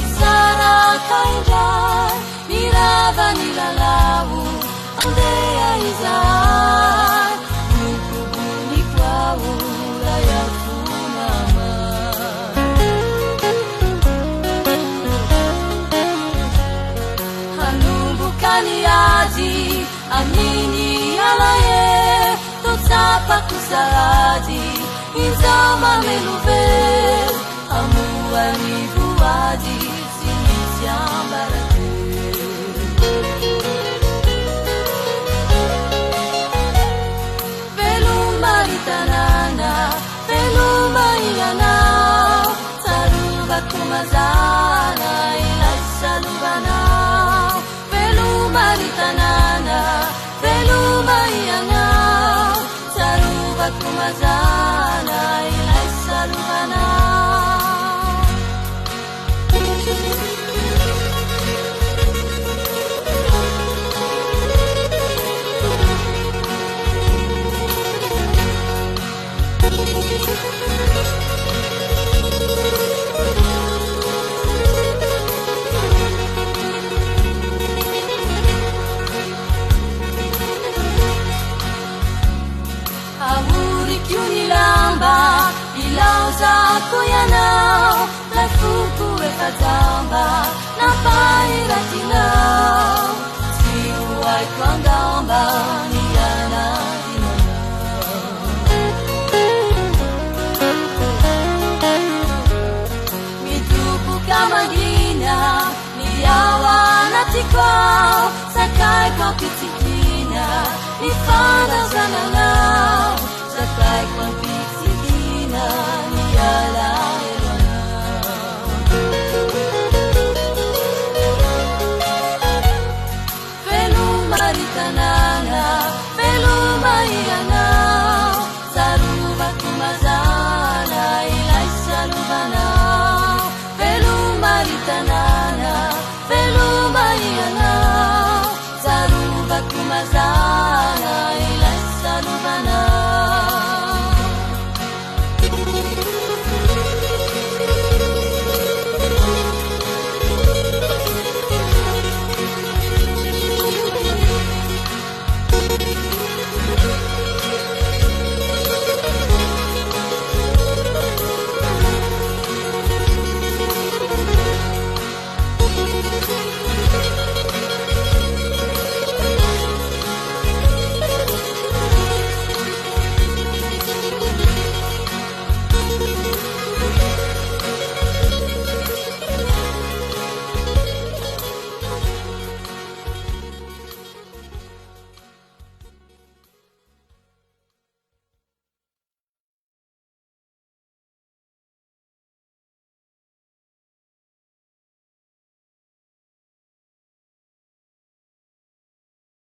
Isara kainja mirava nilalau andea izai mukubuni kwau raya funama hanumbukani aji amini alaye totsapa kusaradi inzama meluve amuanivu adi sinisiambarate Veluma ritanana Veluma iana Saruba kumazana Ilasalubana Veluma ritanana Veluma iana Saruba kumazana Ilasalubana Zako yanao na fuku ekatamba na paira kinao siwa kwangamba ni yana dinona mitupu kama gina ni yawa na tikwao sakai kwa